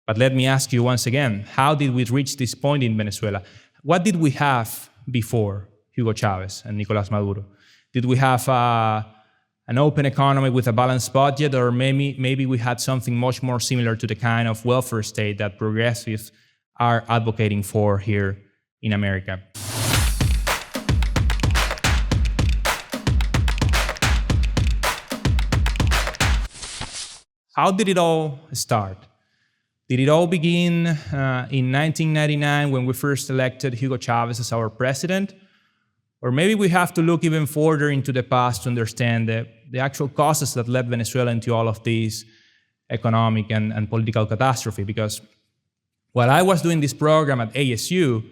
But let me ask you once again, how did we reach this point in Venezuela? What did we have before Hugo Chavez and Nicolás Maduro? Did we have an open economy with a balanced budget, or maybe we had something much more similar to the kind of welfare state that progressives are advocating for here in America? How did it all start? Did it all begin in 1999 when we first elected Hugo Chavez as our president? Or maybe we have to look even further into the past to understand the actual causes that led Venezuela into all of this economic and political catastrophe. Because while I was doing this program at ASU,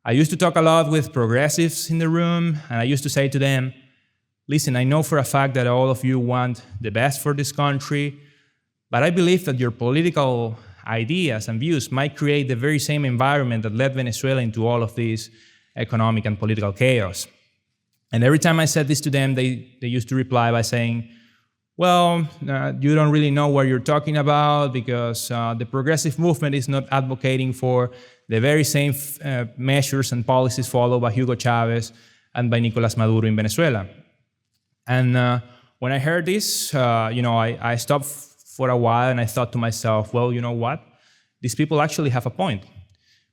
I used to talk a lot with progressives in the room, and I used to say to them, listen, I know for a fact that all of you want the best for this country, but I believe that your political ideas and views might create the very same environment that led Venezuela into all of this economic and political chaos. And every time I said this to them, they used to reply by saying, well, you don't really know what you're talking about, because the progressive movement is not advocating for the very same measures and policies followed by Hugo Chavez and by Nicolás Maduro in Venezuela. And when I heard this, I stopped for a while and I thought to myself, well, you know what? These people actually have a point.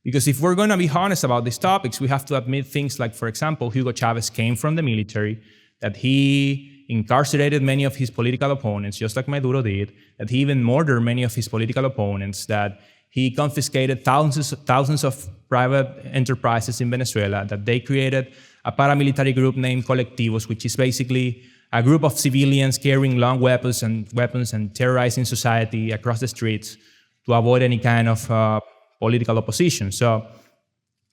Because if we're going to be honest about these topics, we have to admit things like, for example, Hugo Chavez came from the military, that he incarcerated many of his political opponents, just like Maduro did, that he even murdered many of his political opponents, that he confiscated thousands of private enterprises in Venezuela, that they created a paramilitary group named Colectivos, which is basically a group of civilians carrying long weapons and terrorizing society across the streets to avoid any kind of political opposition. So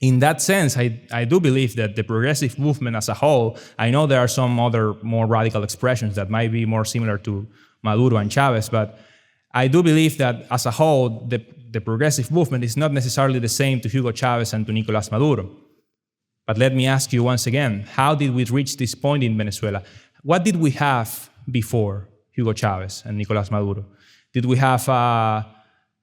in that sense, I do believe that the progressive movement as a whole, I know there are some other more radical expressions that might be more similar to Maduro and Chavez, but I do believe that as a whole, the progressive movement is not necessarily the same to Hugo Chavez and to Nicolás Maduro. But let me ask you once again, how did we reach this point in Venezuela? What did we have before Hugo Chavez and Nicolás Maduro? Did we have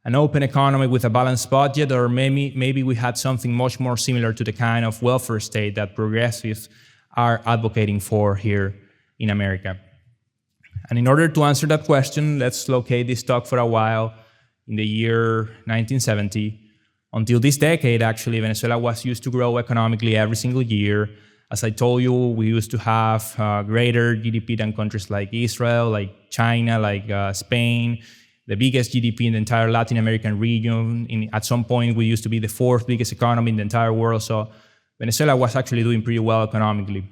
an open economy with a balanced budget, or maybe we had something much more similar to the kind of welfare state that progressives are advocating for here in America? And in order to answer that question, let's locate this talk for a while in the year 1970. Until this decade, actually, Venezuela was used to grow economically every single year. As I told you, we used to have greater GDP than countries like Israel, like China, like Spain, the biggest GDP in the entire Latin American region. At some point, we used to be the fourth biggest economy in the entire world. So Venezuela was actually doing pretty well economically.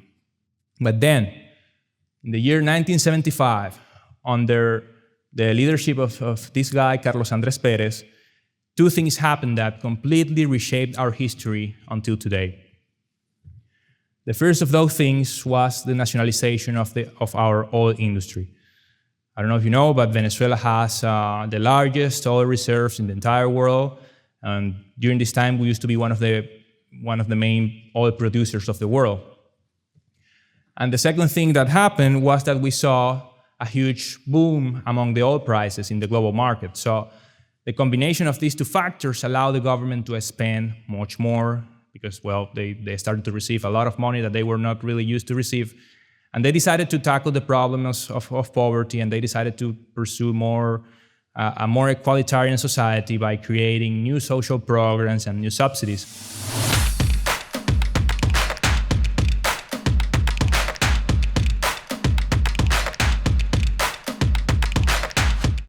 But then, in the year 1975, under the leadership of this guy, Carlos Andrés Pérez, two things happened that completely reshaped our history until today. The first of those things was the nationalization of our oil industry. I don't know if you know, but Venezuela has the largest oil reserves in the entire world. And during this time, we used to be one of the main oil producers of the world. And the second thing that happened was that we saw a huge boom among the oil prices in the global market. So the combination of these two factors allowed the government to spend much more because, well, they started to receive a lot of money that they were not really used to receive. And they decided to tackle the problems of poverty, and they decided to pursue a more equalitarian society by creating new social programs and new subsidies.